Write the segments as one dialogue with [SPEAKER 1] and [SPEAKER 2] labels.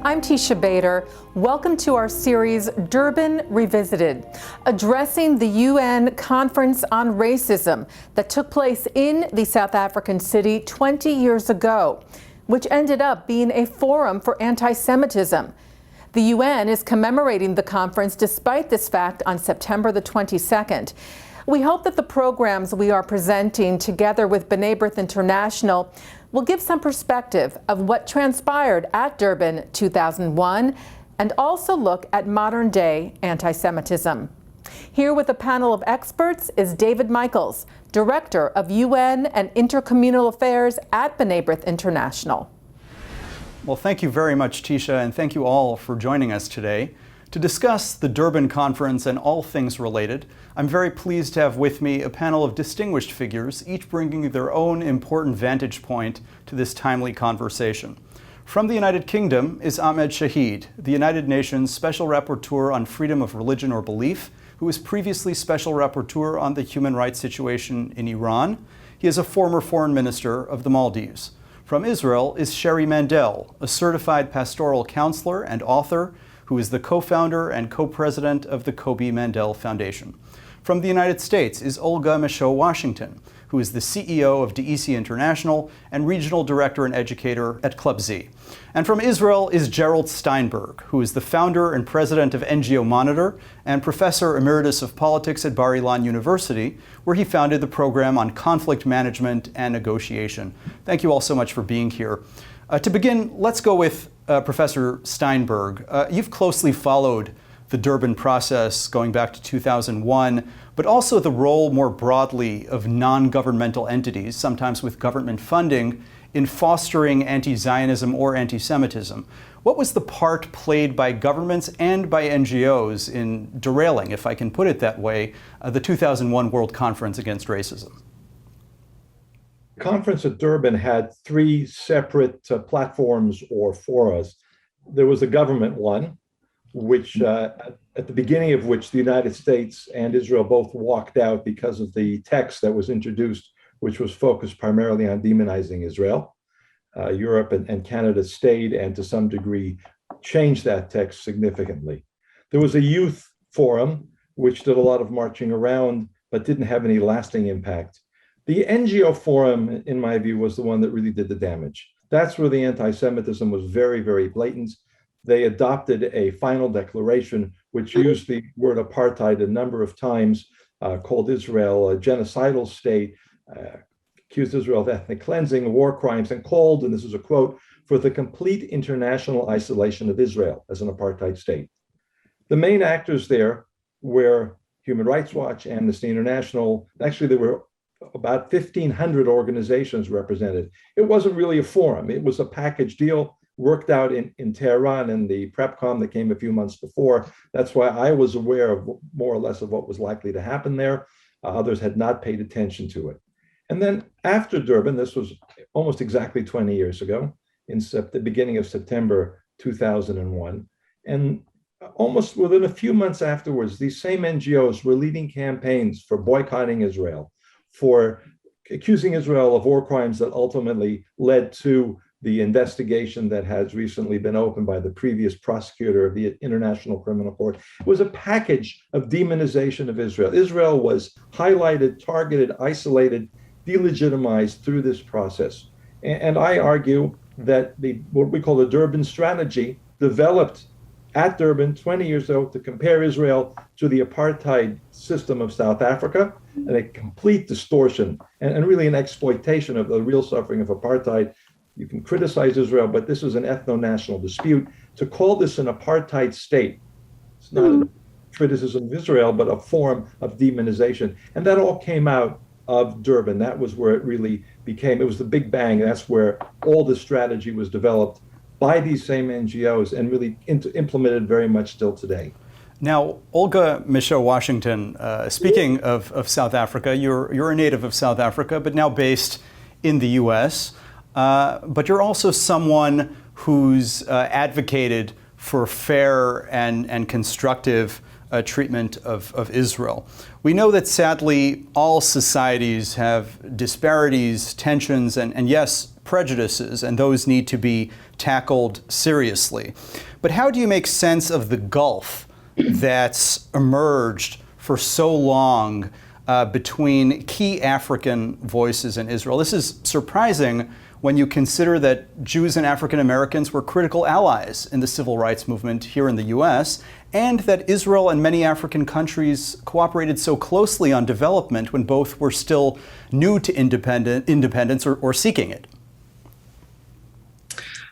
[SPEAKER 1] I'm Tisha Bader. Welcome to our series, Durban Revisited, addressing the UN Conference on Racism that took place in the South African city 20 years ago, which ended up being a forum for anti-Semitism. The UN is commemorating the conference despite this fact on September the 22nd. We hope that the programs we are presenting together with B'nai B'rith International will give some perspective of what transpired at Durban 2001 and also look at modern day anti-Semitism. Here with a panel of experts is David Michaels, Director of UN and Intercommunal Affairs at B'nai B'rith International.
[SPEAKER 2] Well, thank you very much, Tisha, and thank you all for joining us today. To discuss the Durban Conference and all things related, I'm very pleased to have with me a panel of distinguished figures, each bringing their own important vantage point to this timely conversation. From the United Kingdom is Ahmed Shaheed, the United Nations Special Rapporteur on Freedom of Religion or Belief, who was previously Special Rapporteur on the human rights situation in Iran. He is a former foreign minister of the Maldives. From Israel is Sherri Mandell, a certified pastoral counselor and author, who is the co-founder and co-president of the Kobe Mandell Foundation. From the United States is Olga Meshoe Washington, who is the CEO of DEC International and regional director and educator at Club Z. And from Israel is Gerald Steinberg, who is the founder and president of NGO Monitor and professor emeritus of politics at Bar-Ilan University, where he founded the program on conflict management and negotiation. Thank you all so much for being here. To begin, let's go with Professor Steinberg. You've closely followed the Durban process going back to 2001, but also the role more broadly of non-governmental entities, sometimes with government funding, in fostering anti-Zionism or anti-Semitism. What was the part played by governments and by NGOs in derailing, if I can put it that way, the 2001 World Conference Against Racism?
[SPEAKER 3] The conference at Durban had three separate platforms or forums. There was a government one, which at the beginning of which the United States and Israel both walked out because of the text that was introduced, which was focused primarily on demonizing Israel. Europe and Canada stayed and to some degree changed that text significantly. There was a youth forum, which did a lot of marching around, but didn't have any lasting impact. The NGO forum, in my view, was the one that really did the damage. That's where the anti-Semitism was very, very blatant. They adopted a final declaration which used the word apartheid a number of times, called Israel a genocidal state, accused Israel of ethnic cleansing, war crimes, and called, and this is a quote, for the complete international isolation of Israel as an apartheid state. The main actors there were Human Rights Watch, Amnesty International. Actually, there were about 1,500 organizations represented. It wasn't really a forum. It was a package deal worked out in Tehran in the PrepCom that came a few months before. That's why I was aware of more or less of what was likely to happen there. Others had not paid attention to it. And then after Durban, this was almost exactly 20 years ago, in the beginning of September 2001, and almost within a few months afterwards, these same NGOs were leading campaigns for boycotting Israel, for accusing Israel of war crimes that ultimately led to the investigation that has recently been opened by the previous prosecutor of the International Criminal Court. It was a package of demonization of Israel. Israel was highlighted, targeted, isolated, delegitimized through this process. And I argue that what we call the Durban strategy developed at Durban 20 years ago to compare Israel to the apartheid system of South Africa, and a complete distortion and really an exploitation of the real suffering of apartheid. You can criticize Israel, but this is an ethno-national dispute. To call this an apartheid state, it's not a criticism of Israel, but a form of demonization. And that all came out of Durban. That was where it really became, it was the Big Bang. That's where all the strategy was developed by these same NGOs and really implemented very much still today.
[SPEAKER 2] Now, Olga Meshoe Washington, speaking of South Africa, you're a native of South Africa, but now based in the US. But you're also someone who's advocated for fair and constructive treatment of Israel. We know that sadly all societies have disparities, tensions, and yes, prejudices, and those need to be tackled seriously. But how do you make sense of the gulf that's emerged for so long between key African voices in Israel? This is surprising when you consider that Jews and African Americans were critical allies in the civil rights movement here in the US, and that Israel and many African countries cooperated so closely on development when both were still new to independence or seeking it.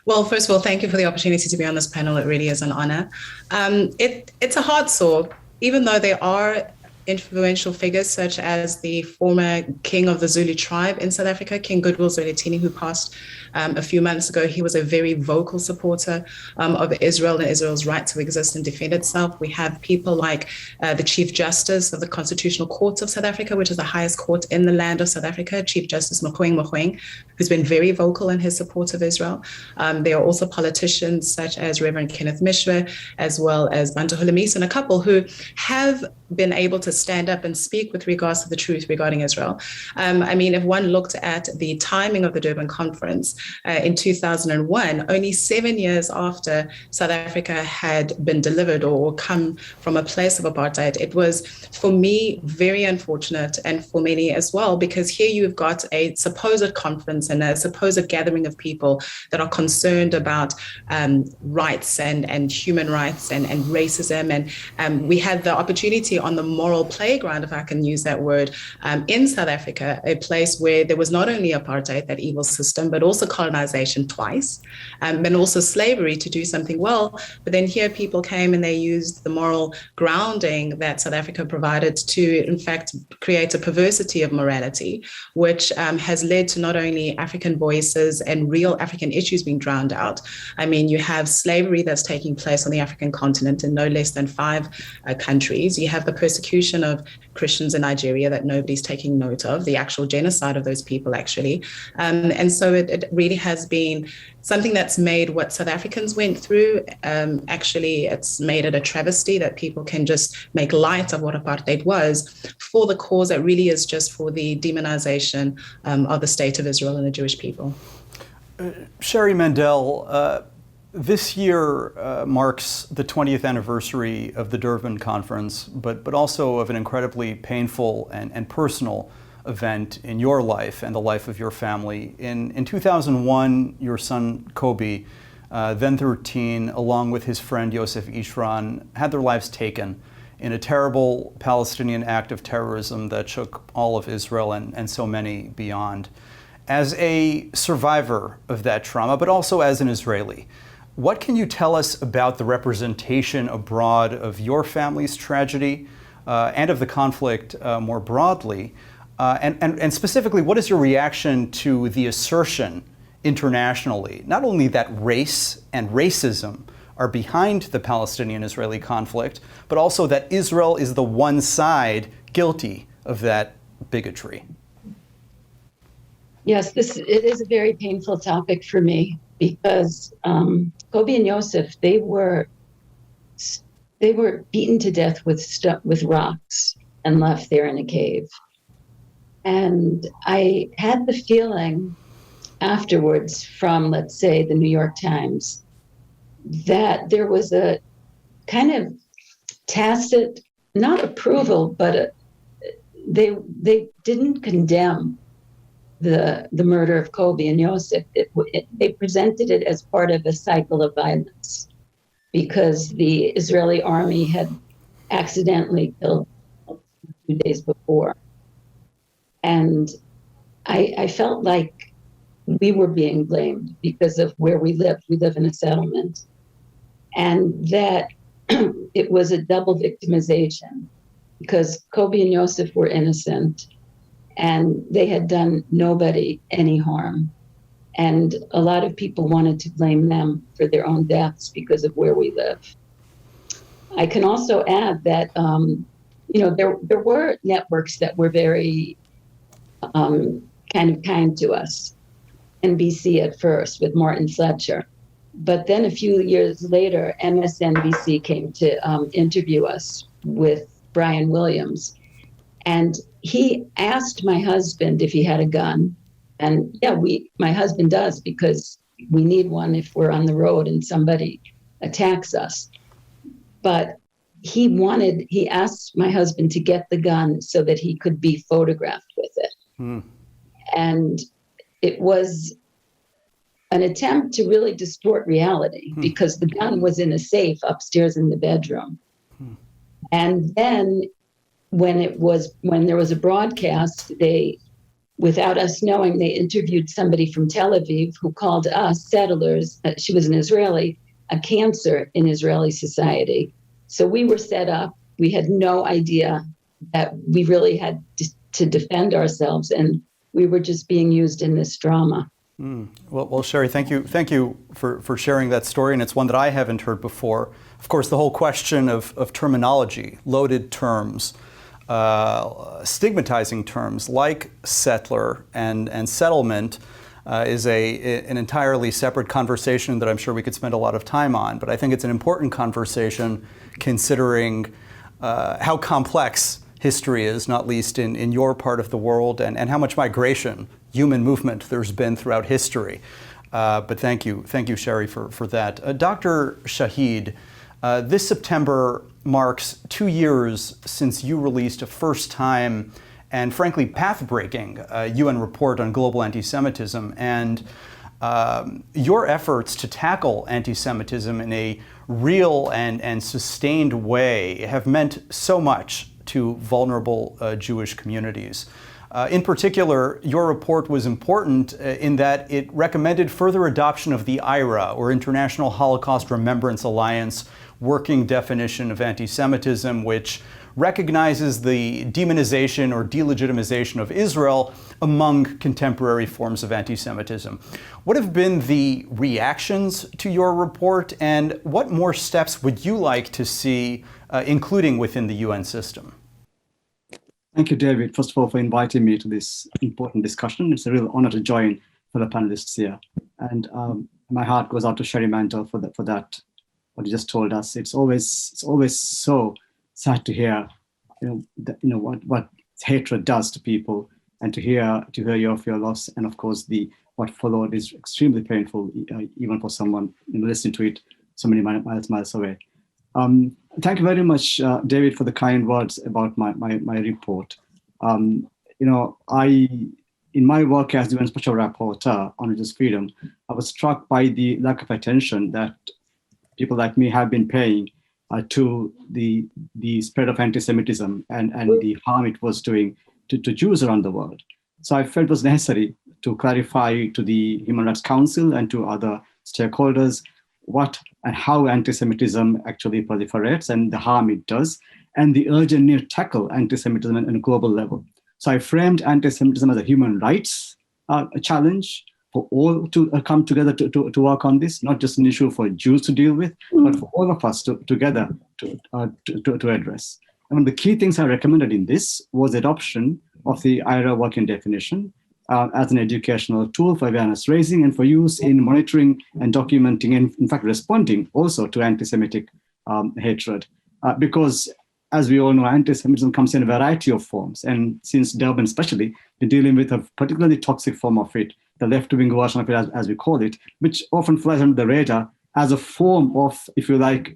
[SPEAKER 4] Well, first of all, thank you for the opportunity to be on this panel. It really is an honor. It's a hard sore, even though there are influential figures such as the former king of the Zulu tribe in South Africa, King Goodwill Zwelithini, who passed a few months ago. He was a very vocal supporter of Israel and Israel's right to exist and defend itself. We have people like the Chief Justice of the Constitutional Court of South Africa, which is the highest court in the land of South Africa, Chief Justice Mogoeng, who's been very vocal in his support of Israel. There are also politicians such as Reverend Kenneth Mishwe, as well as Bantu Hulumis, and a couple who have been able to stand up and speak with regards to the truth regarding Israel. I mean, if one looked at the timing of the Durban conference in 2001, only 7 years after South Africa had been delivered or come from a place of apartheid, it was, for me, very unfortunate, and for many as well, because here you've got a supposed conference and a supposed gathering of people that are concerned about rights and human rights and racism. And we had the opportunity on the moral playground, if I can use that word, in South Africa, a place where there was not only apartheid, that evil system, but also colonization twice, and also slavery to do something well. But then here people came and they used the moral grounding that South Africa provided to, in fact, create a perversity of morality, which has led to not only African voices and real African issues being drowned out. I mean, you have slavery that's taking place on the African continent in no less than 5 countries. You have the persecution of Christians in Nigeria that nobody's taking note of, the actual genocide of those people, actually. And so it really has been something that's made what South Africans went through. Actually, it's made it a travesty that people can just make light of what apartheid was for the cause that really is just for the demonization of the state of Israel and the Jewish people.
[SPEAKER 2] Sherri, Mandell, this year marks the 20th anniversary of the Durban conference, but also of an incredibly painful and personal event in your life and the life of your family. In 2001, your son Kobe, then 13, along with his friend Yosef Ishran, had their lives taken in a terrible Palestinian act of terrorism that shook all of Israel and so many beyond. As a survivor of that trauma, but also as an Israeli, what can you tell us about the representation abroad of your family's tragedy and of the conflict more broadly? And specifically, what is your reaction to the assertion internationally, not only that race and racism are behind the Palestinian-Israeli conflict, but also that Israel is the one side guilty of that bigotry?
[SPEAKER 5] Yes, it is a very painful topic for me, because Kobe and Yosef, they were beaten to death with rocks and left there in a cave. And I had the feeling afterwards from, let's say, the New York Times, that there was a kind of tacit, not approval, but they didn't condemn the murder of Kobe and Yosef. They presented it as part of a cycle of violence, because the Israeli army had accidentally killed 2 days before. And I felt like we were being blamed because of where we lived. We live in a settlement. And that it was a double victimization, because Kobe and Yosef were innocent and they had done nobody any harm. And a lot of people wanted to blame them for their own deaths because of where we live. I can also add that, there were networks that were very kind to us. NBC at first with Martin Fletcher. But then a few years later, MSNBC came to interview us. with Brian Williams. And he asked my husband if he had a gun. And yeah, my husband does, because we need one if we're on the road and somebody attacks us. But he asked my husband to get the gun so that he could be photographed with it. And it was an attempt to really distort reality, because the gun was in a safe upstairs in the bedroom. And then when there was a broadcast, without us knowing, they interviewed somebody from Tel Aviv who called us settlers. She was an Israeli, a cancer in Israeli society. So we were set up. We had no idea that we really had to defend ourselves, and we were just being used in this drama.
[SPEAKER 2] Well, Sherri, thank you for sharing that story, and it's one that I haven't heard before. Of course, the whole question of terminology, loaded terms, stigmatizing terms like settler and settlement is an entirely separate conversation that I'm sure we could spend a lot of time on. But I think it's an important conversation considering how complex history is, not least in your part of the world, and how much migration, human movement there's been throughout history. But thank you, Sherri, for that. Dr. Shaheed, this September marks 2 years since you released a first-time and frankly path-breaking UN report on global anti-Semitism, and your efforts to tackle anti-Semitism in a real and sustained way have meant so much to vulnerable Jewish communities. In particular, your report was important in that it recommended further adoption of the IHRA, or International Holocaust Remembrance Alliance, working definition of anti-Semitism, which recognizes the demonization or delegitimization of Israel among contemporary forms of anti-Semitism. What have been the reactions to your report, and what more steps would you like to see, including within the UN system?
[SPEAKER 6] Thank you, David, first of all, for inviting me to this important discussion. It's a real honor to join for the panelists here. And my heart goes out to Sherri Mandell for that, what you just told us. It's always so sad to hear, what hatred does to people, and to hear of your loss, and of course what followed is extremely painful, even for someone listening to it so many miles away. Thank you very much, David, for the kind words about my report. In my work as UN Special Rapporteur on religious freedom, I was struck by the lack of attention that people like me have been paying to the spread of anti-Semitism and the harm it was doing to Jews around the world. So I felt it was necessary to clarify to the Human Rights Council and to other stakeholders what and how anti-Semitism actually proliferates and the harm it does, and the urgent need to tackle anti-Semitism on a global level. So I framed anti-Semitism as a human rights challenge for all to come together to work on this, not just an issue for Jews to deal with, but for all of us together to address. And one of the key things I recommended in this was adoption of the IHRA working definition as an educational tool for awareness raising and for use in monitoring and documenting and, in fact, responding also to anti-Semitic hatred. Because, as we all know, anti-Semitism comes in a variety of forms. And since Durban especially, we're dealing with a particularly toxic form of it, the left-wing version of it, as we call it, which often flies under the radar as a form of, if you like,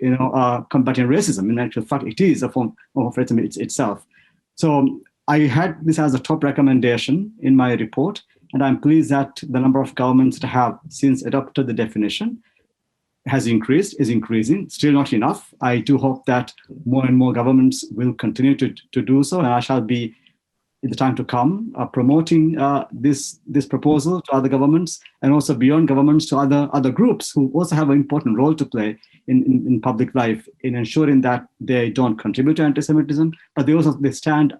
[SPEAKER 6] combating racism. In actual fact, it is a form of racism itself. So I had this as a top recommendation in my report, and I'm pleased that the number of governments that have since adopted the definition is increasing, still not enough. I do hope that more and more governments will continue to do so, and I shall be, in the time to come, promoting this proposal to other governments, and also beyond governments to other groups who also have an important role to play in public life in ensuring that they don't contribute to anti-Semitism, but they stand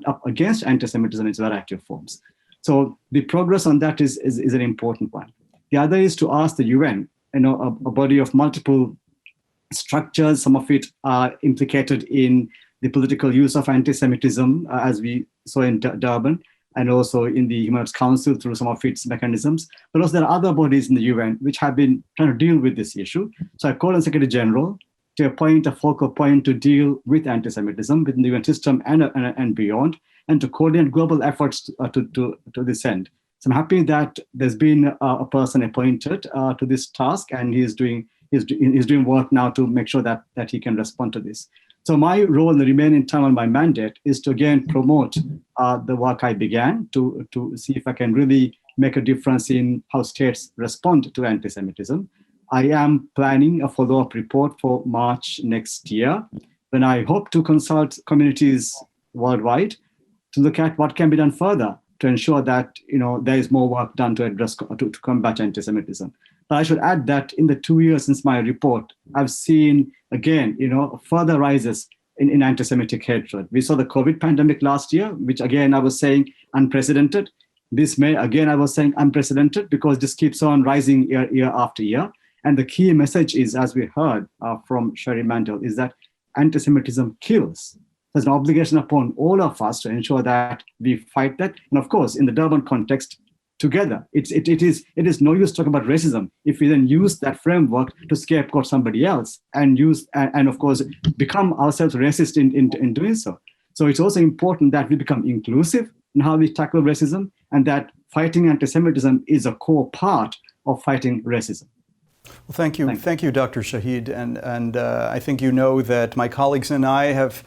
[SPEAKER 6] up against anti-Semitism in its variety of forms. So the progress on that is an important one. The other is to ask the UN, a body of multiple structures. Some of it are implicated in the political use of anti-Semitism, as we saw in Durban, and also in the Human Rights Council through some of its mechanisms. But also there are other bodies in the UN which have been trying to deal with this issue. So I called on Secretary General to appoint a focal point to deal with anti-Semitism within the UN system and beyond, and to coordinate global efforts to this end. So I'm happy that there's been a person appointed to this task, and he's doing work now to make sure that he can respond to this. So my role in the remaining time on my mandate is to again promote the work I began to see if I can really make a difference in how states respond to anti-Semitism. I am planning a follow-up report for March next year, when I hope to consult communities worldwide to look at what can be done further to ensure that there is more work done to combat anti-Semitism. But I should add that in the 2 years since my report, I've seen again, further rises in anti-Semitic hatred. We saw the COVID pandemic last year, which again I was saying unprecedented. This May again I was saying unprecedented because this keeps on rising year after year. And the key message is, as we heard from Sherri Mandell, is that anti-Semitism kills. There's an obligation upon all of us to ensure that we fight that. And of course, in the Durban context, together, it is no use talking about racism if we then use that framework to scapegoat somebody else and of course become ourselves racist in doing so. So it's also important that we become inclusive in how we tackle racism, and that fighting anti-Semitism is a core part of fighting racism.
[SPEAKER 2] Well, thank you, Dr. Shaheed, and I think you know that my colleagues and I have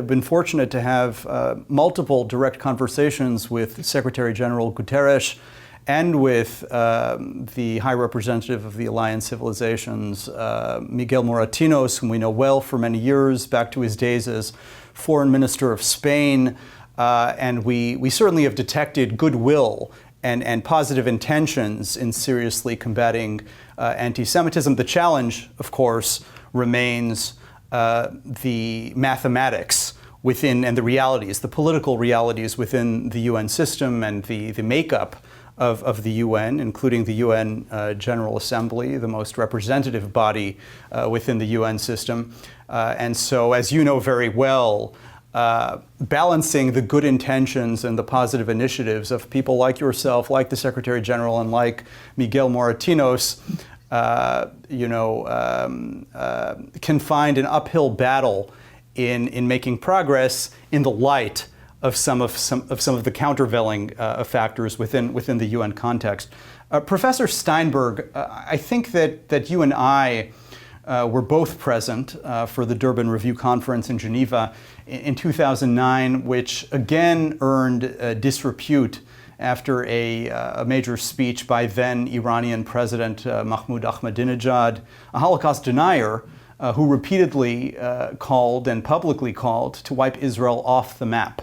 [SPEAKER 2] been fortunate to have multiple direct conversations with Secretary General Guterres and with the High Representative of the Alliance Civilizations, Miguel Moratinos, whom we know well for many years, back to his days as Foreign Minister of Spain, and we certainly have detected goodwill and positive intentions in seriously combating anti-Semitism. The challenge, of course, remains the mathematics within and the realities, the political realities within the UN system and the makeup of the UN, including the UN General Assembly, the most representative body within the UN system. And so, as you know very well, balancing the good intentions and the positive initiatives of people like yourself, like the Secretary General, and like Miguel Moratinos, can find an uphill battle in making progress in the light of some of the countervailing factors within the UN context. Professor Steinberg, I think that you and I were both present for the Durban Review Conference in Geneva in 2009, which again earned disrepute after a major speech by then Iranian President Mahmoud Ahmadinejad, a Holocaust denier who repeatedly called and publicly called to wipe Israel off the map.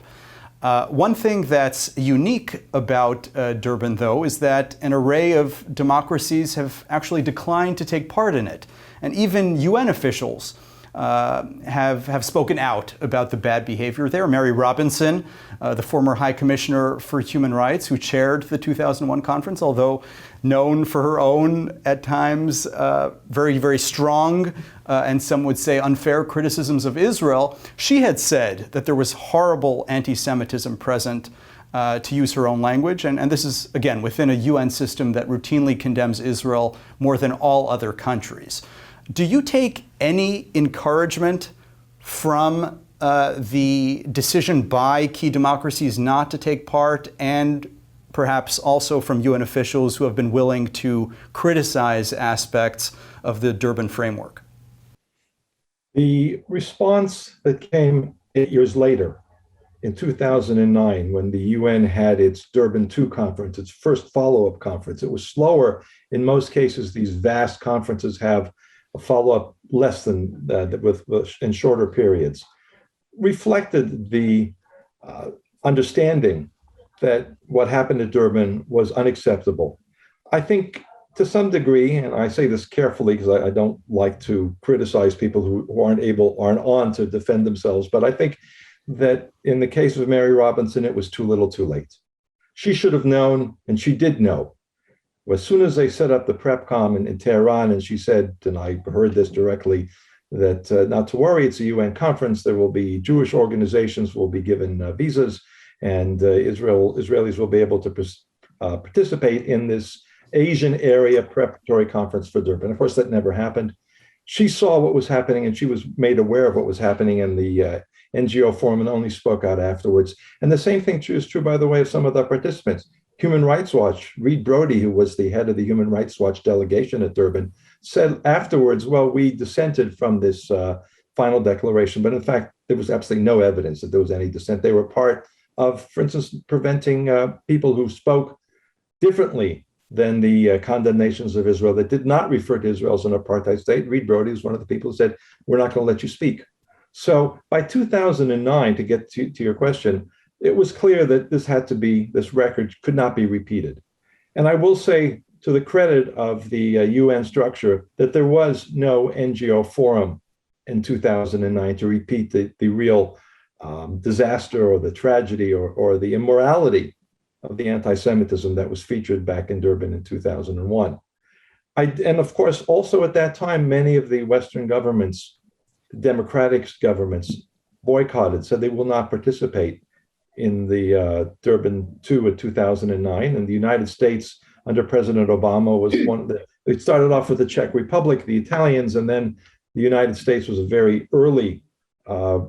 [SPEAKER 2] One thing that's unique about Durban, though, is that an array of democracies have actually declined to take part in it. And even UN officials have spoken out about the bad behavior there. Mary Robinson, the former High Commissioner for Human Rights, who chaired the 2001 conference, although known for her own, at times, very, very strong and some would say unfair criticisms of Israel, she had said that there was horrible anti-Semitism present, to use her own language. And this is, again, within a UN system that routinely condemns Israel more than all other countries. Do you take any encouragement from the decision by key democracies not to take part, and perhaps also from UN officials who have been willing to criticize aspects of the Durban framework?
[SPEAKER 3] The response that came 8 years later, in 2009, when the UN had its Durban II conference, its first follow-up conference, it was slower. In most cases, these vast conferences have a follow-up less than that, in shorter periods, reflected the understanding that what happened at Durban was unacceptable. I think to some degree, and I say this carefully because I don't like to criticize people who aren't on to defend themselves, but I think that in the case of Mary Robinson, it was too little too late. She should have known, and she did know. As soon as they set up the PrepCom in Tehran, and she said, and I heard this directly, that not to worry, it's a UN conference, there will be Jewish organizations will be given visas, and Israelis will be able to participate in this Asian area preparatory conference for Durban. Of course, that never happened. she saw what was happening and she was made aware of what was happening in the NGO forum and only spoke out afterwards. And the same thing is true, by the way, of some of the participants. Human Rights Watch, Reed Brody, who was the head of the Human Rights Watch delegation at Durban, said afterwards, well, we dissented from this final declaration, but in fact, there was absolutely no evidence that there was any dissent. They were part of, for instance, preventing people who spoke differently than the condemnations of Israel that did not refer to Israel as an apartheid state. Reed Brody was one of the people who said, we're not going to let you speak. So by 2009, to get to your question, it was clear that this record could not be repeated. And I will say, to the credit of the UN structure, that there was no NGO forum in 2009 to repeat the real disaster or the tragedy or the immorality of the anti-Semitism that was featured back in Durban in 2001. And of course, also at that time, many of the Western governments, democratic governments, boycotted, said they will not participate in the Durban 2 of 2009. And the United States, under President Obama, was one of the, it started off with the Czech Republic, the Italians, and then the United States was a very early refuser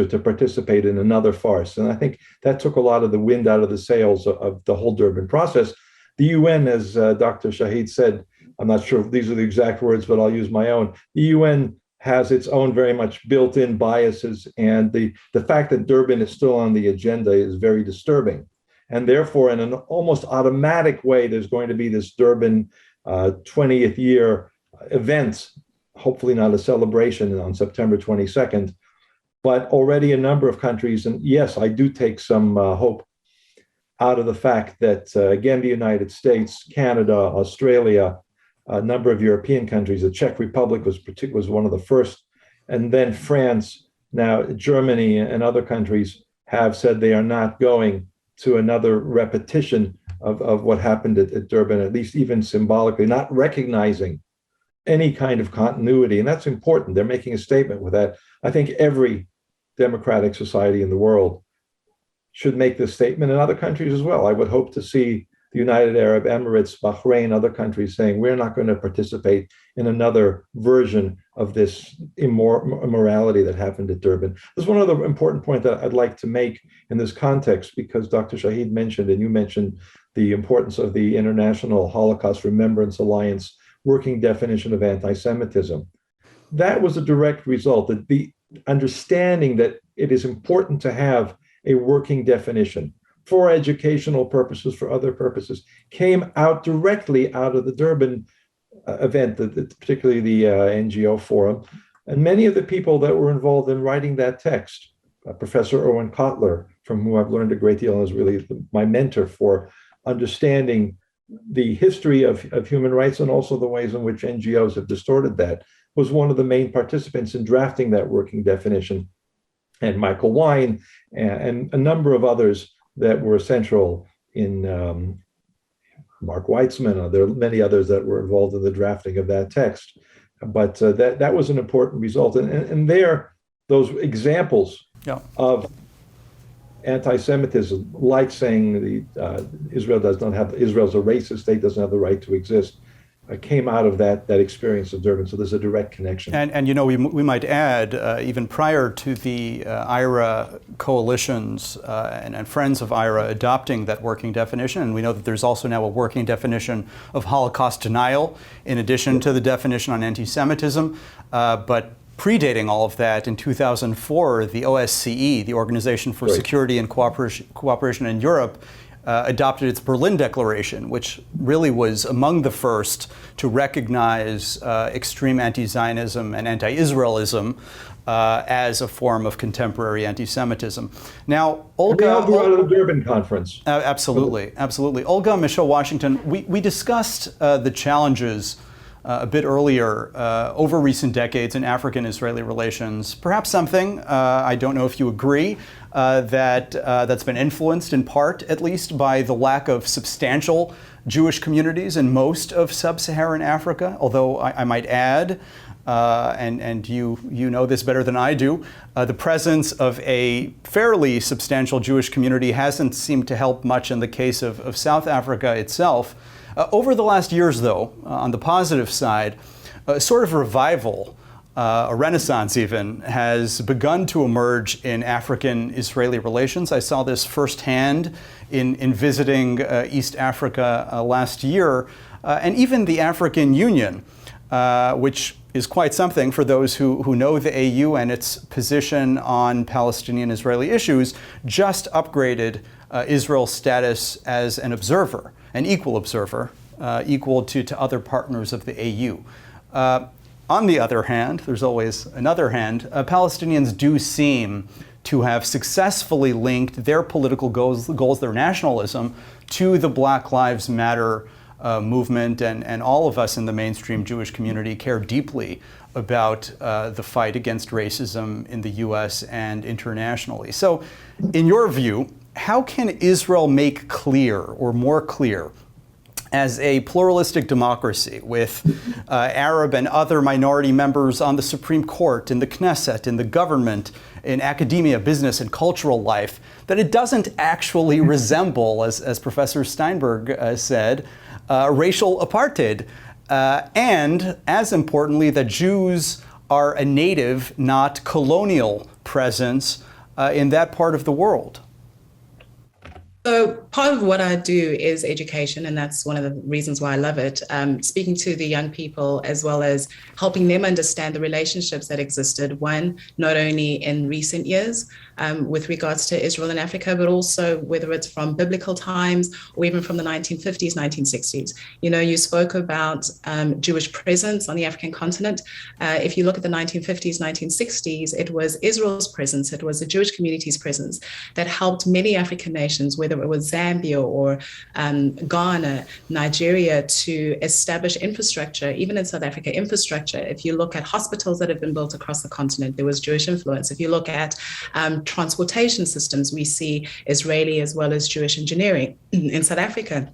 [SPEAKER 3] to participate in another farce. And I think that took a lot of the wind out of the sails of the whole Durban process. The UN, as Dr. Shaheed said, I'm not sure if these are the exact words, but I'll use my own. The UN has its own very much built-in biases, and the fact that Durban is still on the agenda is very disturbing. And therefore, in an almost automatic way, there's going to be this Durban 20th year event, hopefully not a celebration on September 22nd, but already a number of countries, and yes, I do take some hope out of the fact that, again, the United States, Canada, Australia, a number of European countries, the Czech Republic was one of the first, and then France, now Germany and other countries have said they are not going to another repetition of what happened at Durban, at least even symbolically, not recognizing any kind of continuity. And that's important. They're making a statement with that. I think every democratic society in the world should make this statement, in other countries as well. I would hope to see the United Arab Emirates, Bahrain, other countries saying, we're not going to participate in another version of this immorality that happened at Durban. There's one other important point that I'd like to make in this context, because Dr. Shaheed mentioned, and you mentioned, the importance of the International Holocaust Remembrance Alliance working definition of anti-Semitism. That was a direct result, that the understanding that it is important to have a working definition for educational purposes, for other purposes, came out directly out of the Durban event, particularly the NGO forum. And many of the people that were involved in writing that text, Professor Erwin Kotler, from whom I've learned a great deal and is really my mentor for understanding the history of human rights and also the ways in which NGOs have distorted that, was one of the main participants in drafting that working definition. And Michael Wine and a number of others that were central in Mark Weitzman. There are many others that were involved in the drafting of that text. But that was an important result. And there, those examples of anti-Semitism, like saying Israel's a racist state, doesn't have the right to exist, came out of that experience of Durban. So there's a direct connection.
[SPEAKER 2] And you know, we might add, even prior to the IRA coalitions and friends of IRA adopting that working definition, and we know that there's also now a working definition of Holocaust denial, in addition to the definition on anti-Semitism, but predating all of that, in 2004, the OSCE, the Organization for Security and Cooperation in Europe, adopted its Berlin Declaration, which really was among the first to recognize extreme anti-Zionism and anti-Israelism as a form of contemporary anti-Semitism. Now, Olga...
[SPEAKER 3] They all grew out of the Durban conference.
[SPEAKER 2] Absolutely, absolutely. Olga Meshoe Washington, we discussed the challenges a bit earlier over recent decades in African-Israeli relations. Perhaps something, I don't know if you agree, that's been influenced in part, at least, by the lack of substantial Jewish communities in most of sub-Saharan Africa, although I might add, and you know this better than I do, the presence of a fairly substantial Jewish community hasn't seemed to help much in the case of South Africa itself. Over the last years, though, on the positive side, a sort of revival, a renaissance even, has begun to emerge in African-Israeli relations. I saw this firsthand in visiting East Africa last year, and even the African Union, which is quite something for those who know the AU and its position on Palestinian-Israeli issues, just upgraded Israel's status as an observer, an equal observer, equal to other partners of the AU. On the other hand, there's always another hand, Palestinians do seem to have successfully linked their political goals, their nationalism, to the Black Lives Matter movement, and all of us in the mainstream Jewish community care deeply about the fight against racism in the US and internationally. So, in your view, how can Israel make clear, or more clear, as a pluralistic democracy with Arab and other minority members on the Supreme Court, in the Knesset, in the government, in academia, business, and cultural life, that it doesn't actually resemble, as Professor Steinberg said, racial apartheid, and, as importantly, that Jews are a native, not colonial presence in that part of the world?
[SPEAKER 4] So part of what I do is education, and that's one of the reasons why I love it. Speaking to the young people, as well as helping them understand the relationships that existed, one, not only in recent years with regards to Israel and Africa, but also whether it's from biblical times or even from the 1950s, 1960s. You know, you spoke about Jewish presence on the African continent. If you look at the 1950s, 1960s, it was Israel's presence, it was the Jewish community's presence that helped many African nations, whether it was Zambia or Ghana, Nigeria, to establish infrastructure, even in South Africa, infrastructure. If you look at hospitals that have been built across the continent, there was Jewish influence. If you look at transportation systems, we see Israeli as well as Jewish engineering. In South Africa,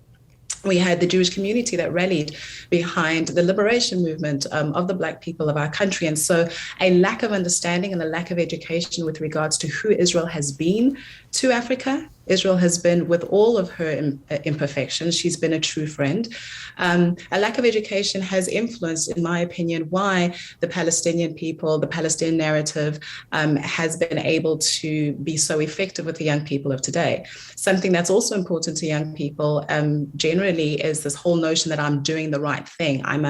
[SPEAKER 4] we had the Jewish community that rallied behind the liberation movement of the Black people of our country. And so a lack of understanding and a lack of education with regards to who Israel has been to Africa. Israel has been, with all of her imperfections, she's been a true friend. A lack of education has influenced, in my opinion, why the Palestinian people, the Palestinian narrative has been able to be so effective with the young people of today. Something that's also important to young people generally is this whole notion that I'm doing the right thing. I'm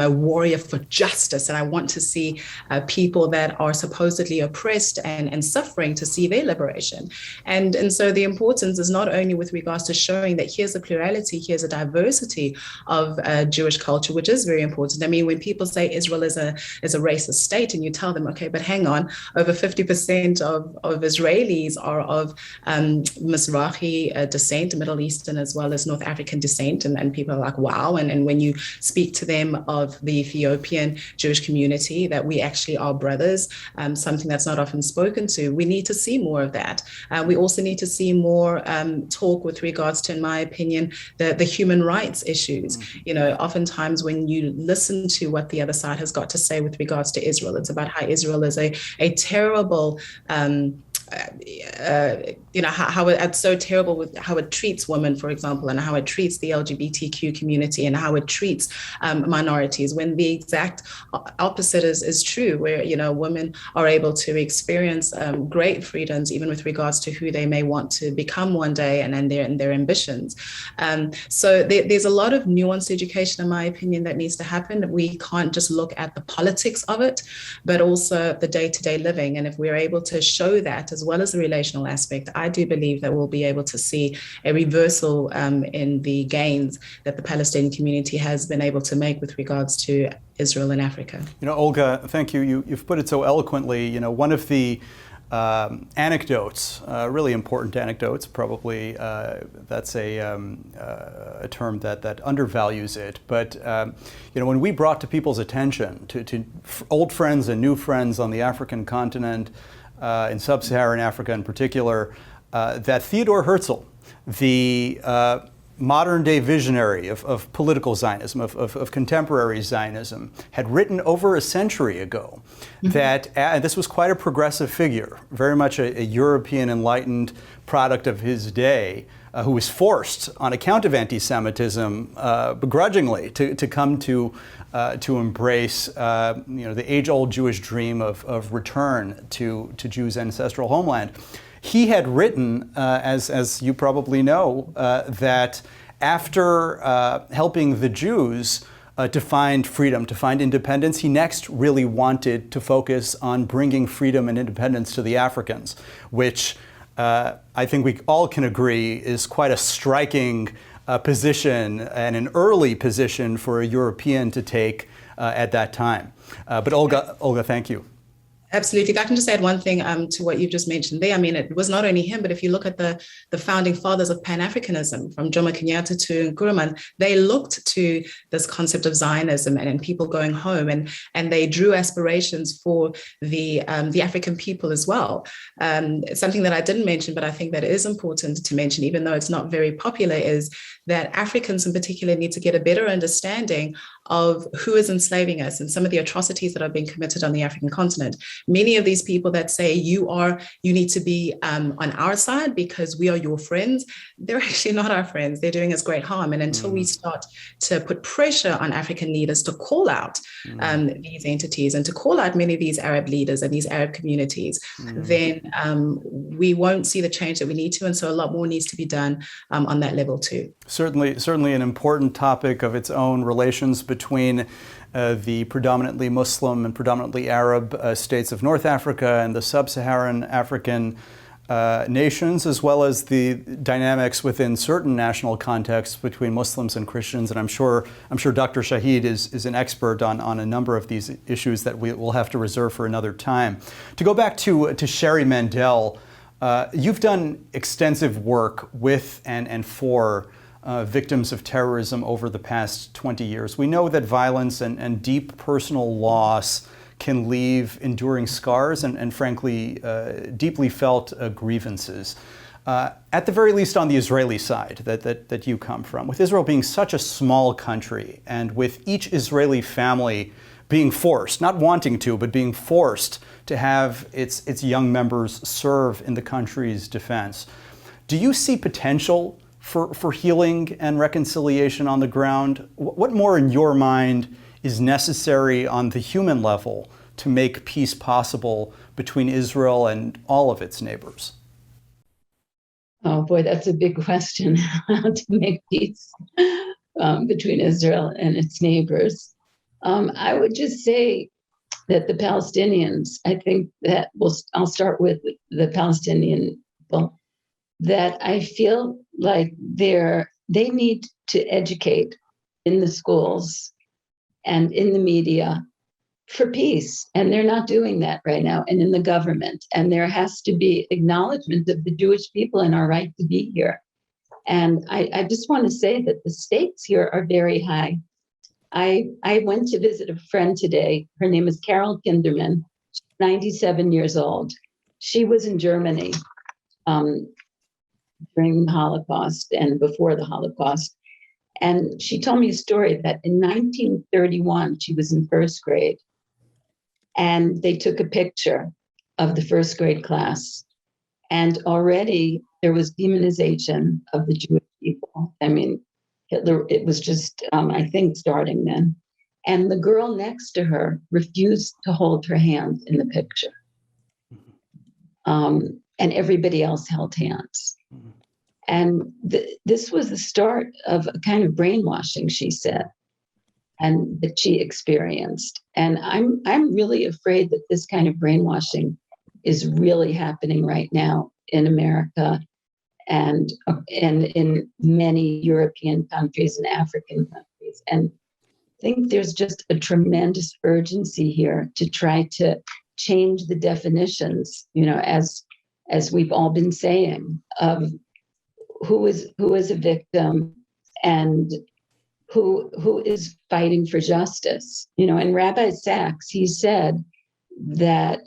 [SPEAKER 4] a warrior for justice, and I want to see people that are supposedly oppressed and suffering to see their liberation. And so the importance is not only with regards to showing that here's a plurality, here's a diversity of Jewish culture, which is very important. I mean, when people say Israel is a racist state, and you tell them, okay, but hang on, over 50% of Israelis are of Mizrahi descent, Middle Eastern as well as North African descent, and people are like, wow. And when you speak to them of the Ethiopian Jewish community, that we actually are brothers, something that's not often spoken to. We need to see more of that. We also need to see more talk with regards to, in my opinion, the human rights issues. You know, oftentimes when you listen to what the other side has got to say with regards to Israel, it's about how Israel is a terrible how it's so terrible with how it treats women, for example, and how it treats the LGBTQ community and how it treats minorities, when the exact opposite is true, where, you know, women are able to experience great freedoms, even with regards to who they may want to become one day and their ambitions. So there's a lot of nuanced education, in my opinion, that needs to happen. We can't just look at the politics of it, but also the day-to-day living. And if we're able to show that, as well as the relational aspect, I do believe that we'll be able to see a reversal in the gains that the Palestinian community has been able to make with regards to Israel and Africa. You
[SPEAKER 2] know, Olga, thank you. You've put it so eloquently. You know, one of the anecdotes, really important anecdotes, probably that's a term that undervalues it. But you know, when we brought to people's attention, to old friends and new friends on the African continent, in sub-Saharan Africa in particular, that Theodore Herzl, the modern-day visionary of political Zionism, of contemporary Zionism, had written over a century ago that this was quite a progressive figure, very much a European enlightened product of his day, who was forced, on account of anti-Semitism, begrudgingly, to come to embrace the age-old Jewish dream of return to Jews' ancestral homeland. He had written, as you probably know, that after helping the Jews to find freedom, to find independence, he next really wanted to focus on bringing freedom and independence to the Africans, which I think we all can agree is quite a striking position and an early position for a European to take at that time. But Olga, thank you.
[SPEAKER 4] Absolutely. If I can just add one thing to what you've just mentioned there. I mean, it was not only him, but if you look at the founding fathers of Pan-Africanism, from Jomo Kenyatta to Nkrumah, they looked to this concept of Zionism and people going home, and they drew aspirations for the African people as well. Something that I didn't mention, but I think that is important to mention, even though it's not very popular, is that Africans in particular need to get a better understanding of who is enslaving us and some of the atrocities that are being committed on the African continent. Many of these people that say you need to be on our side because we are your friends, they're actually not our friends. They're doing us great harm. And until we start to put pressure on African leaders to call out these entities and to call out many of these Arab leaders and these Arab communities, then we won't see the change that we need to. And so a lot more needs to be done on that level too.
[SPEAKER 2] Certainly an important topic of its own, relations between the predominantly Muslim and predominantly Arab states of North Africa and the sub-Saharan African nations, as well as the dynamics within certain national contexts between Muslims and Christians. And I'm sure Dr. Shaheed is an expert on a number of these issues that we will have to reserve for another time. To go back to Sherri Mandell, you've done extensive work with and for victims of terrorism over the past 20 years. We know that violence and deep personal loss can leave enduring scars and frankly, deeply felt grievances. At the very least on the Israeli side that you come from, with Israel being such a small country and with each Israeli family being forced, not wanting to, but being forced to have its young members serve in the country's defense, do you see potential for healing and reconciliation on the ground? What more in your mind is necessary on the human level to make peace possible between Israel and all of its neighbors?
[SPEAKER 5] Oh boy, that's a big question, how to make peace between Israel and its neighbors. I would just say that the Palestinians, I think that I'll start with the Palestinian people, that I feel like they need to educate in the schools and in the media for peace. And they're not doing that right now, and in the government. And there has to be acknowledgement of the Jewish people and our right to be here. And I just want to say that the stakes here are very high. I went to visit a friend today. Her name is Carol Kinderman. She's 97 years old. She was in Germany during the Holocaust and before the Holocaust. And she told me a story that in 1931, she was in first grade, and they took a picture of the first grade class. And already there was demonization of the Jewish people. I mean, Hitler, it was just, I think, starting then. And the girl next to her refused to hold her hand in the picture. And everybody else held hands. And this was the start of a kind of brainwashing, she said, and that she experienced. And I'm really afraid that this kind of brainwashing is really happening right now in America and in many European countries and African countries. And I think there's just a tremendous urgency here to try to change the definitions, as we've all been saying, of who is a victim and who is fighting for justice. And Rabbi Sachs, he said that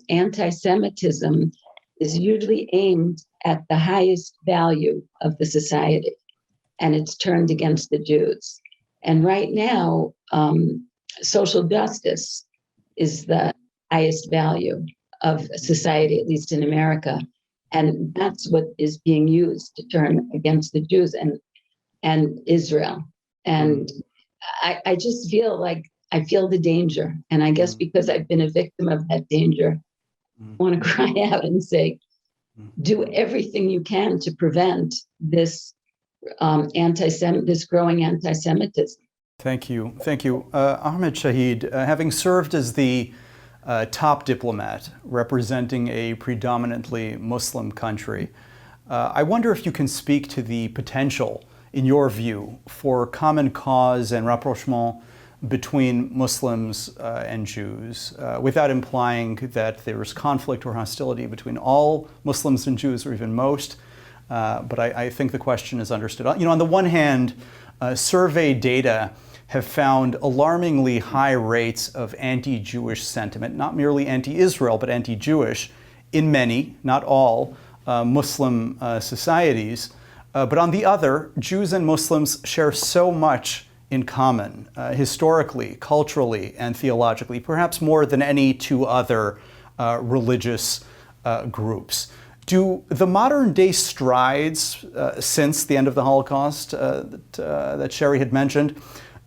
[SPEAKER 5] anti-Semitism is usually aimed at the highest value of the society. and it's turned against the Jews. And right now, social justice is the highest value of society, at least in America. And that's what is being used to turn against the Jews and Israel. And I just feel like I feel the danger. And I guess because I've been a victim of that danger, I want to cry out and say, do everything you can to prevent this this growing anti-Semitism.
[SPEAKER 2] Thank you. Thank you. Ahmed Shaheed, having served as the top diplomat representing a predominantly Muslim country, I wonder if you can speak to the potential, in your view, for common cause and rapprochement between Muslims and Jews, without implying that there is conflict or hostility between all Muslims and Jews, or even most. But I think the question is understood. You know, on the one hand, survey data have found alarmingly high rates of anti-Jewish sentiment, not merely anti-Israel, but anti-Jewish, in many, not all, Muslim societies. But on the other, Jews and Muslims share so much in common, historically, culturally, and theologically, perhaps more than any two other religious groups. Do the modern day strides since the end of the Holocaust that Sherri had mentioned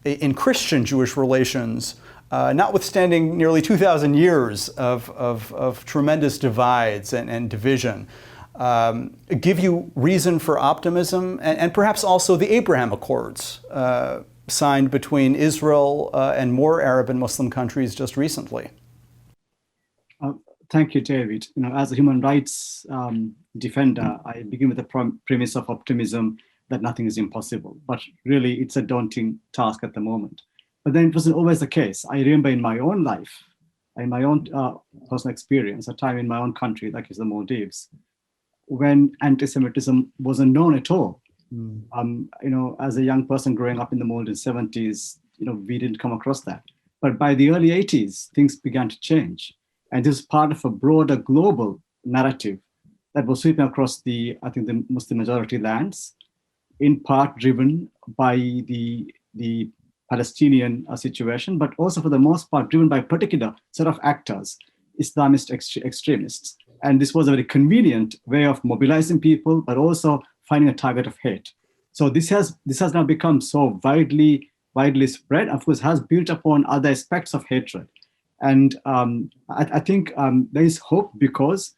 [SPEAKER 2] in Christian-Jewish relations, notwithstanding nearly 2,000 years of tremendous divides and division, give you reason for optimism, and perhaps also the Abraham Accords signed between Israel and more Arab and Muslim countries just recently?
[SPEAKER 6] Thank you, David. You know, as a human rights defender, I begin with the premise of optimism that nothing is impossible. But really, it's a daunting task at the moment. But then it wasn't always the case. I remember in my own life, in my own personal experience, a time in my own country, like is the Maldives, when anti-Semitism wasn't known at all. You know, as a young person growing up in the Maldives 70s, you know, we didn't come across that. But by the early 80s, things began to change. And this is part of a broader global narrative that was sweeping across the Muslim majority lands, in part driven by the Palestinian situation, but also for the most part driven by a particular set of actors, Islamist extremists. And this was a very convenient way of mobilizing people, but also finding a target of hate. So this has now become so widely spread, of course, has built upon other aspects of hatred. And I think there is hope because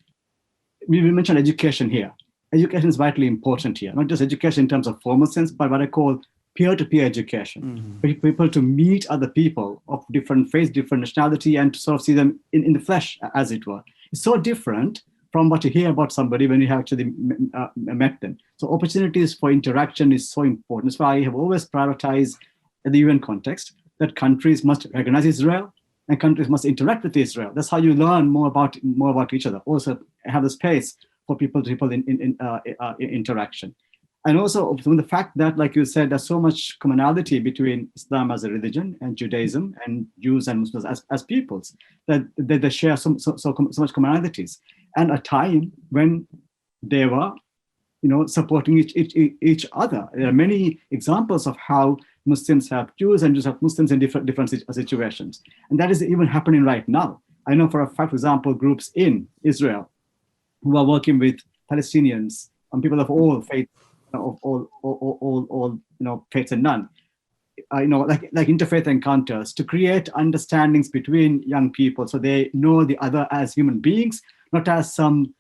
[SPEAKER 6] we mentioned education here. Education is vitally important here, not just education in terms of formal sense, but what I call peer-to-peer education. For people to meet other people of different faith, different nationality, and to sort of see them in the flesh, as it were. It's so different from what you hear about somebody when you have actually met them. So opportunities for interaction is so important. That's why I have always prioritized in the UN context that countries must recognize Israel and countries must interact with Israel. That's how you learn more about each other. Also have the space for people to people in interaction. And also from the fact that, like you said, there's so much commonality between Islam as a religion and Judaism and Jews and Muslims as peoples, that they share so much commonalities. And a time when they were, you know, supporting each other. There are many examples of how Muslims have Jews and Jews have Muslims in different situations. And that is even happening right now. I know for a fact, for example, groups in Israel who are working with Palestinians and people of all faiths, of all faiths and none, like interfaith encounters to create understandings between young people so they know the other as human beings, not as some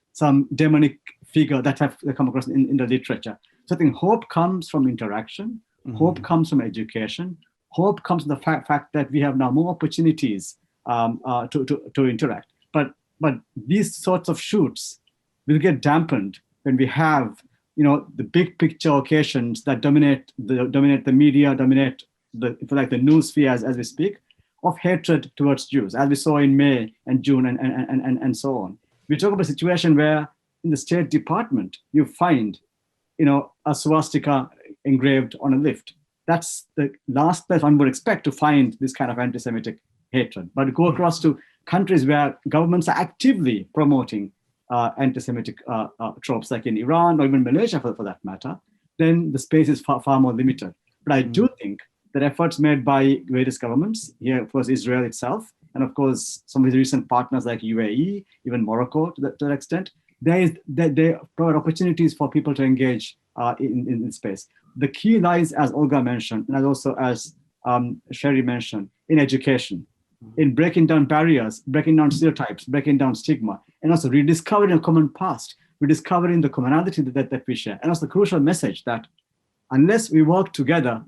[SPEAKER 6] demonic figure that have come across in the literature. So I think hope comes from interaction, hope comes from education, hope comes from the fact that we have now more opportunities to interact. But these sorts of shoots will get dampened when we have, you know, the big picture occasions that dominate the media, dominate the news sphere as we speak, of hatred towards Jews, as we saw in May and June and so on. We talk about a situation where in the State Department you find, you know, a swastika engraved on a lift. That's the last place one would expect to find this kind of anti-Semitic hatred. But go across to countries where governments are actively promoting anti-Semitic tropes, like in Iran or even Malaysia for that matter, then the space is far more limited. But I do think that efforts made by various governments, here, of course, Israel itself, and of course, some of the recent partners like UAE, even Morocco to that extent, they provide opportunities for people to engage in space. The key lies, as Olga mentioned, and also as Sherri mentioned, in education, in breaking down barriers, breaking down stereotypes, breaking down stigma, and also rediscovering a common past, rediscovering the commonality that we share. And also the crucial message that unless we work together,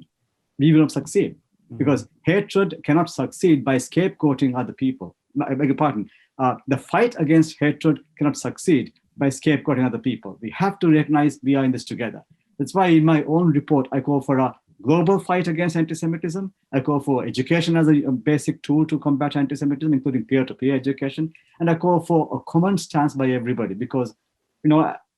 [SPEAKER 6] we will not succeed. Because hatred cannot succeed by scapegoating other people. I beg your pardon. The fight against hatred cannot succeed by scapegoating other people. We have to recognize we are in this together. That's why in my own report, I call for a global fight against anti-Semitism. I call for education as a basic tool to combat anti-Semitism, including peer-to-peer education. And I call for a common stance by everybody because,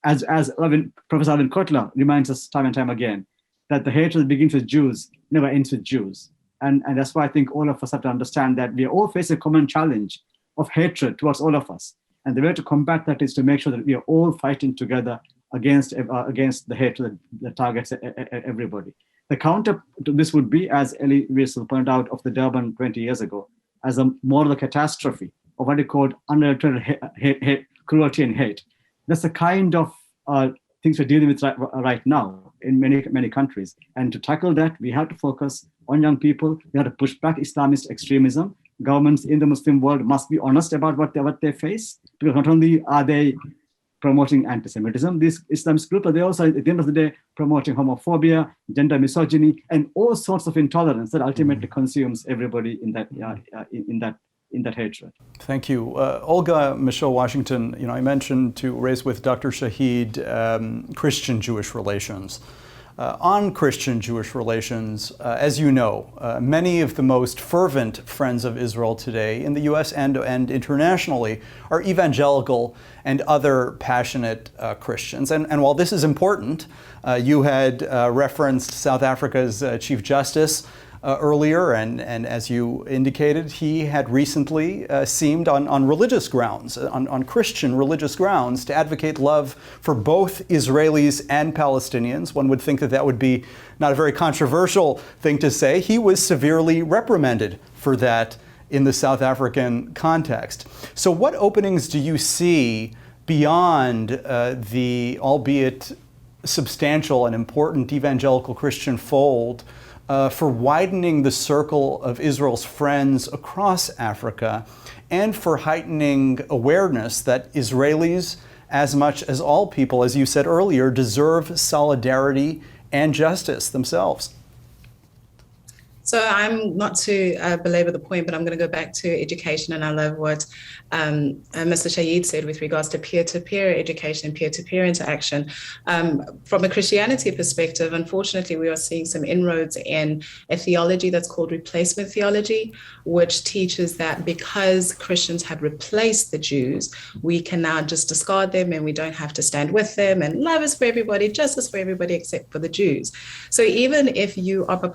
[SPEAKER 6] as Professor Alvin Kotler reminds us time and time again, that the hatred that begins with Jews never ends with Jews. And that's why I think all of us have to understand that we all face a common challenge of hatred towards all of us. And the way to combat that is to make sure that we are all fighting together against the hatred that targets everybody. The counter to this would be, as Elie Wiesel pointed out of the Durban 20 years ago, as a moral catastrophe of what he called unadulterated hate, cruelty and hate. That's the kind of things we're dealing with right now in many countries. And to tackle that, we have to focus on young people. We have to push back Islamist extremism. Governments in the Muslim world must be honest about what they face, because not only are they promoting anti-Semitism, these Islamist groups, but they also, at the end of the day, promoting homophobia, gender misogyny, and all sorts of intolerance that ultimately consumes everybody in that hatred.
[SPEAKER 2] Thank you. Olga Meshoe Washington, I mentioned to raise with Dr. Shaheed Christian-Jewish relations. On Christian-Jewish relations, as you know, many of the most fervent friends of Israel today in the US and internationally are evangelical and other passionate Christians. And while this is important, you had referenced South Africa's Chief Justice earlier, and as you indicated, he had recently seemed on religious grounds, on Christian religious grounds, to advocate love for both Israelis and Palestinians. One would think that would be not a very controversial thing to say. He was severely reprimanded for that in the South African context. So what openings do you see beyond the, albeit substantial and important, evangelical Christian fold for widening the circle of Israel's friends across Africa, and for heightening awareness that Israelis, as much as all people, as you said earlier, deserve solidarity and justice themselves?
[SPEAKER 4] So I'm not to belabor the point, but I'm going to go back to education. And I love what Mr. Shaheed said with regards to peer-to-peer education, peer-to-peer interaction. From a Christianity perspective, unfortunately, we are seeing some inroads in a theology that's called replacement theology, which teaches that because Christians have replaced the Jews, we can now just discard them and we don't have to stand with them. And love is for everybody, justice for everybody except for the Jews. So even if you are a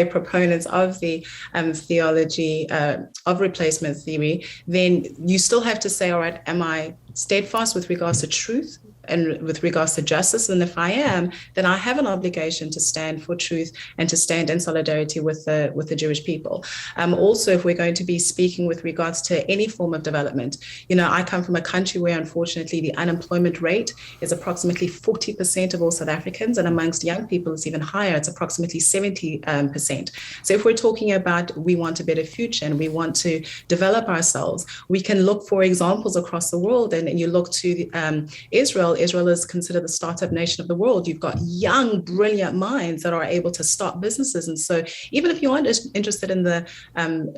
[SPEAKER 4] proponent of the theology of replacement theory, then you still have to say, all right, am I steadfast with regards to truth and with regards to justice? And if I am, then I have an obligation to stand for truth and to stand in solidarity with the Jewish people. Also, if we're going to be speaking with regards to any form of development, I come from a country where unfortunately the unemployment rate is approximately 40% of all South Africans, and amongst young people it's even higher, it's approximately 70%. So if we're talking about we want a better future and we want to develop ourselves, we can look for examples across the world, and you look to Israel. Israel is considered the startup nation of the world. You've got young, brilliant minds that are able to start businesses. And so even if you aren't interested in the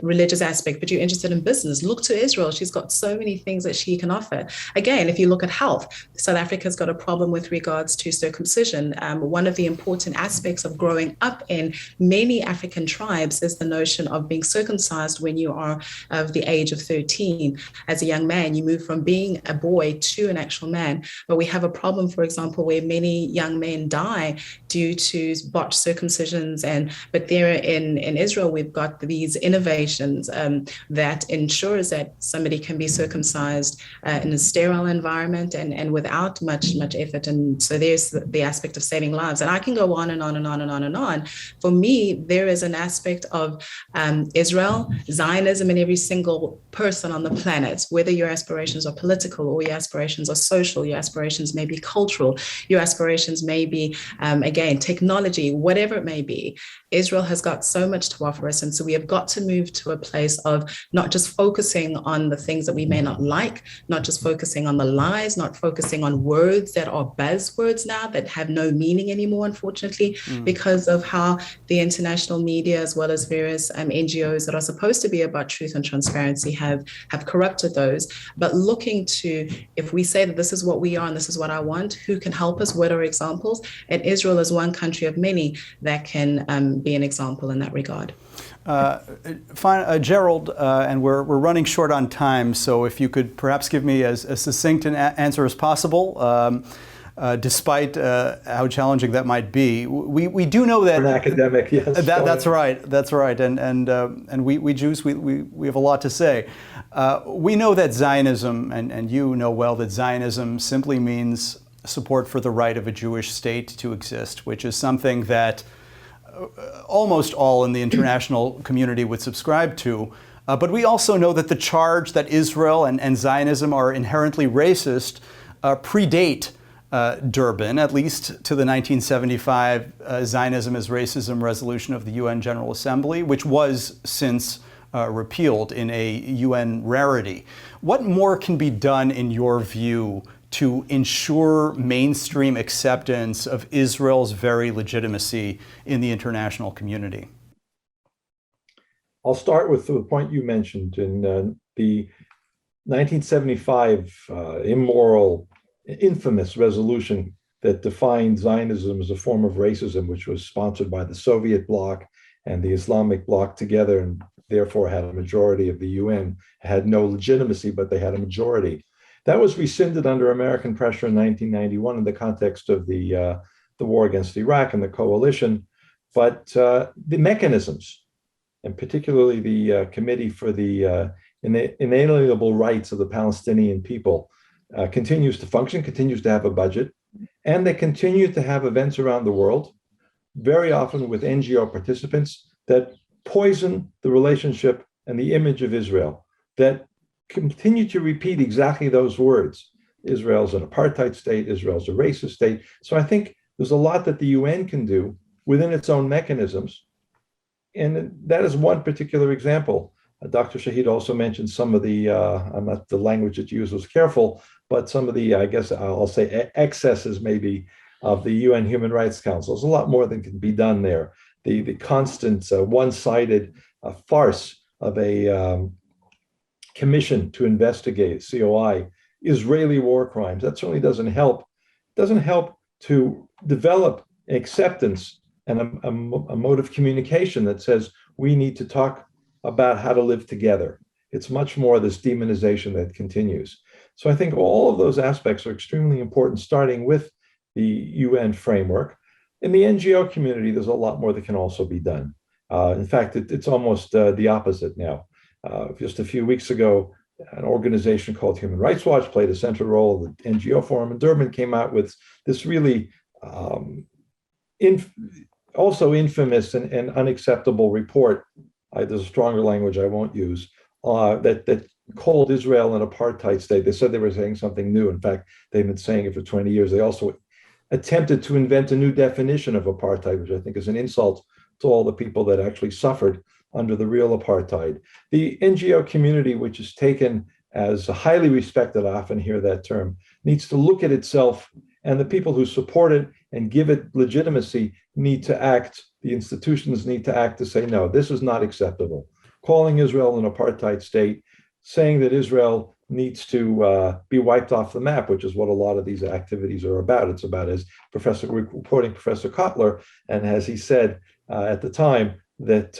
[SPEAKER 4] religious aspect, but you're interested in business, look to Israel. She's got so many things that she can offer. Again, if you look at health, South Africa's got a problem with regards to circumcision. One of the important aspects of growing up in many African tribes is the notion of being circumcised when you are of the age of 13. As a young man, you move from being a boy to an actual man. But we We have a problem, for example, where many young men die due to botched circumcisions. But there in Israel, we've got these innovations that ensures that somebody can be circumcised in a sterile environment and without much effort. And so there's the aspect of saving lives. And I can go on and on and on and on and on. For me, there is an aspect of Israel, Zionism in every single person on the planet, whether your aspirations are political or your aspirations are social, your aspirations may be cultural, your aspirations may be, again, technology, whatever it may be. Israel has got so much to offer us. And so we have got to move to a place of not just focusing on the things that we may not like, not just focusing on the lies, not focusing on words that are buzzwords now that have no meaning anymore, unfortunately, because of how the international media, as well as various NGOs that are supposed to be about truth and transparency have corrupted those. But looking to, if we say that this is what we are and this is what I want, who can help us? What are examples? And Israel is one country of many that can be an example in that regard.
[SPEAKER 2] Gerald, and we're running short on time, so if you could perhaps give me as succinct an answer as possible, despite how challenging that might be. We do know that
[SPEAKER 3] an academic, yes.
[SPEAKER 2] That's right, and we Jews we have a lot to say. We know that Zionism, and you know well that Zionism simply means support for the right of a Jewish state to exist, which is something that almost all in the international community would subscribe to. But we also know that the charge that Israel and Zionism are inherently racist predate Durban, at least to the 1975 Zionism is Racism resolution of the UN General Assembly, which was since repealed in a UN rarity. What more can be done, in your view, to ensure mainstream acceptance of Israel's very legitimacy in the international community?
[SPEAKER 3] I'll start with the point you mentioned in the 1975 immoral, infamous resolution that defined Zionism as a form of racism, which was sponsored by the Soviet bloc and the Islamic bloc together, and therefore had a majority of the UN, had no legitimacy, but they had a majority. That was rescinded under American pressure in 1991 in the context of the war against Iraq and the coalition. But the mechanisms, and particularly the Committee for the Inalienable Rights of the Palestinian People, continues to function, continues to have a budget, and they continue to have events around the world, very often with NGO participants, that poison the relationship and the image of Israel, that continue to repeat exactly those words. Israel's an apartheid state, Israel's a racist state. So I think there's a lot that the UN can do within its own mechanisms. And that is one particular example. Dr. Shaheed also mentioned some of the, I'm not, the language that you used was careful, but some of the, I guess I'll say excesses maybe of the UN Human Rights Council. There's a lot more that can be done there. The constant one-sided farce of a commission to investigate, COI, Israeli war crimes. That certainly doesn't help. It doesn't help to develop acceptance and a mode of communication that says we need to talk about how to live together. It's much more this demonization that continues. So I think all of those aspects are extremely important, starting with the UN framework. In the NGO community, there's a lot more that can also be done. In fact, it's almost the opposite now. Just a few weeks ago, an organization called Human Rights Watch played a central role. The NGO Forum in Durban came out with this really also infamous and unacceptable report. There's a stronger language I won't use, that called Israel an apartheid state. They said they were saying something new. In fact, they've been saying it for 20 years. They also attempted to invent a new definition of apartheid, which I think is an insult to all the people that actually suffered under the real apartheid. The NGO community, which is taken as highly respected, I often hear that term, needs to look at itself, and the people who support it and give it legitimacy need to act. The institutions need to act to say, no, this is not acceptable. Calling Israel an apartheid state, saying that Israel needs to be wiped off the map, which is what a lot of these activities are about. It's about, as we're quoting Professor Kotler, and as he said at the time, that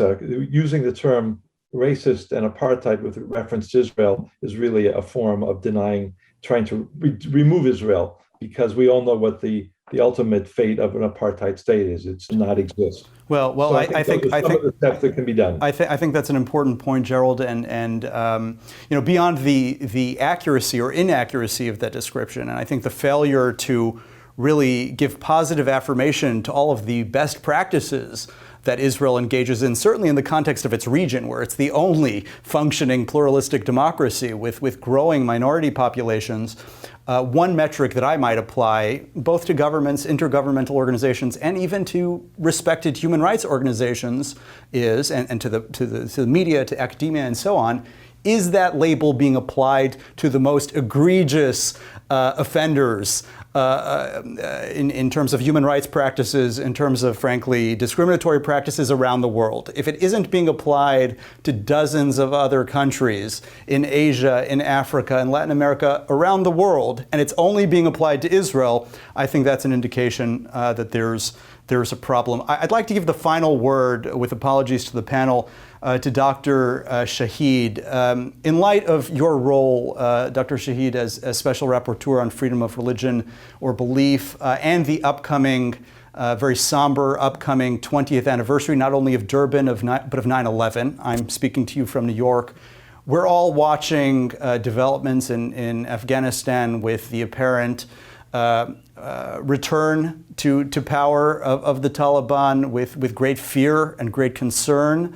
[SPEAKER 3] using the term racist and apartheid with reference to Israel is really a form of denying, trying to remove Israel because we all know what the ultimate fate of an apartheid state is. It's to not exist.
[SPEAKER 2] Well,
[SPEAKER 3] So I think some of the steps that can be done.
[SPEAKER 2] I think that's an important point, Gerald, and beyond the accuracy or inaccuracy of that description, and I think the failure to really give positive affirmation to all of the best practices that Israel engages in, certainly in the context of its region, where it's the only functioning pluralistic democracy with growing minority populations. One metric that I might apply both to governments, intergovernmental organizations, and even to respected human rights organizations is, and to the media, to academia, and so on, is that label being applied to the most egregious offenders in terms of human rights practices, in terms of, frankly, discriminatory practices around the world. If it isn't being applied to dozens of other countries in Asia, in Africa, in Latin America, around the world, and it's only being applied to Israel, I think that's an indication that there's a problem. I'd like to give the final word, with apologies to the panel, to Dr. Shaheed. In light of your role, Dr. Shaheed, as Special Rapporteur on Freedom of Religion or Belief, and the upcoming, very somber upcoming 20th anniversary, not only of Durban, but of 9/11. I'm speaking to you from New York. We're all watching developments in Afghanistan with the apparent return to power of the Taliban with great fear and great concern.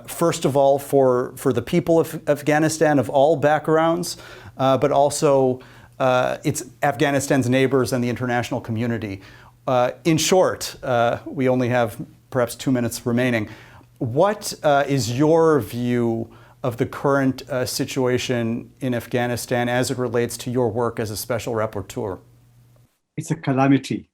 [SPEAKER 2] First of all, for the people of Afghanistan of all backgrounds, but also it's Afghanistan's neighbors and the international community. In short, we only have perhaps 2 minutes remaining. What is your view of the current situation in Afghanistan as it relates to your work as a special rapporteur?
[SPEAKER 6] It's a calamity.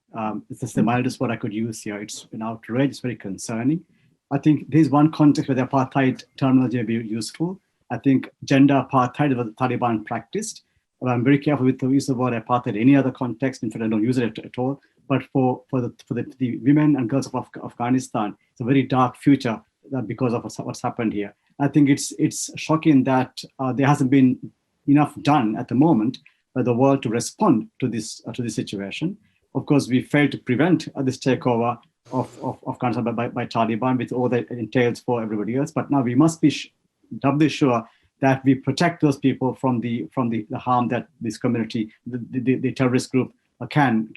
[SPEAKER 6] It's just the mildest word I could use here. It's an outrage. It's very concerning. I think there's one context where the apartheid terminology may be useful. I think gender apartheid was the Taliban practiced. I'm very careful with the use of the word apartheid in any other context. In fact, I don't use it at all. But for the women and girls of Afghanistan, it's a very dark future because of what's happened here. I think it's shocking that there hasn't been enough done at the moment by the world to respond to this situation. Of course, we failed to prevent this takeover of Afghanistan by Taliban, with all that it entails for everybody else. But now we must be doubly sure that we protect those people from the harm that this community, the terrorist group, can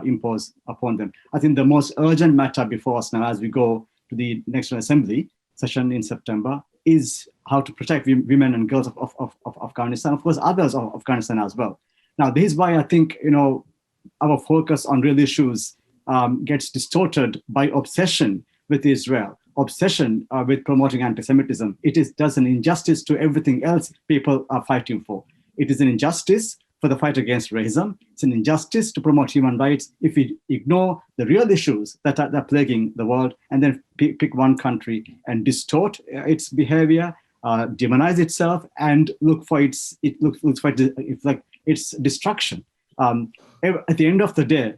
[SPEAKER 6] impose upon them. I think the most urgent matter before us now, as we go to the next Assembly session in September, is how to protect women and girls of Afghanistan, of course, others of Afghanistan as well. Now, this is why I think our focus on real issues gets distorted by obsession with Israel, obsession with promoting anti-Semitism. It does an injustice to everything else people are fighting for. It is an injustice for the fight against racism. It's an injustice to promote human rights if we ignore the real issues that are plaguing the world and then pick one country and distort its behavior, demonize itself, and look for its destruction. At the end of the day,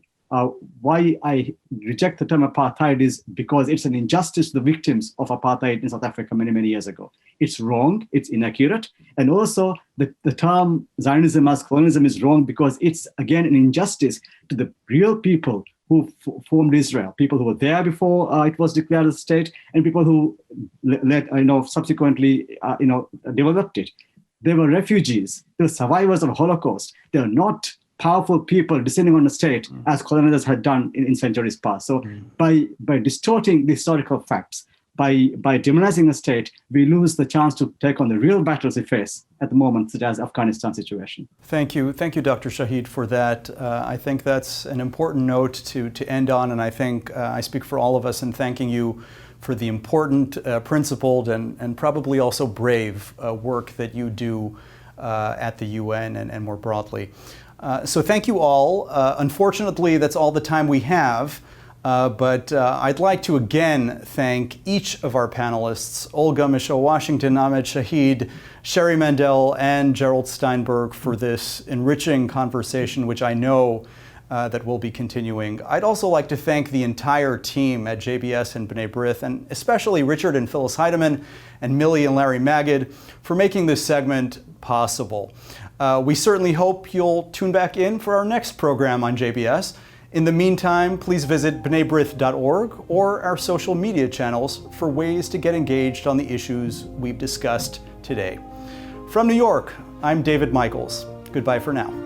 [SPEAKER 6] why I reject the term apartheid is because it's an injustice to the victims of apartheid in South Africa many years ago. It's wrong, it's inaccurate, and also the term Zionism as colonialism is wrong because it's, again, an injustice to the real people who formed Israel, people who were there before it was declared a state, and people who subsequently developed it. They were refugees, they were survivors of the Holocaust. They are not powerful people descending on a state as colonizers had done in centuries past. So by distorting the historical facts, by demonizing a state, we lose the chance to take on the real battles we face at the moment, such as Afghanistan situation.
[SPEAKER 2] Thank you, Dr. Shaheed, for that. I think that's an important note to end on, and I think I speak for all of us in thanking you for the important, principled, and probably also brave work that you do at the UN and more broadly. So thank you all. Unfortunately, that's all the time we have, but I'd like to again thank each of our panelists, Olga Meshoe Washington, Ahmed Shaheed, Sherri Mandell, and Gerald Steinberg, for this enriching conversation, which I know that will be continuing. I'd also like to thank the entire team at JBS and B'nai B'rith, and especially Richard and Phyllis Heidemann and Millie and Larry Magid for making this segment possible. We certainly hope you'll tune back in for our next program on JBS. In the meantime, please visit b'nai b'rith.org or our social media channels for ways to get engaged on the issues we've discussed today. From New York, I'm David Michaels. Goodbye for now.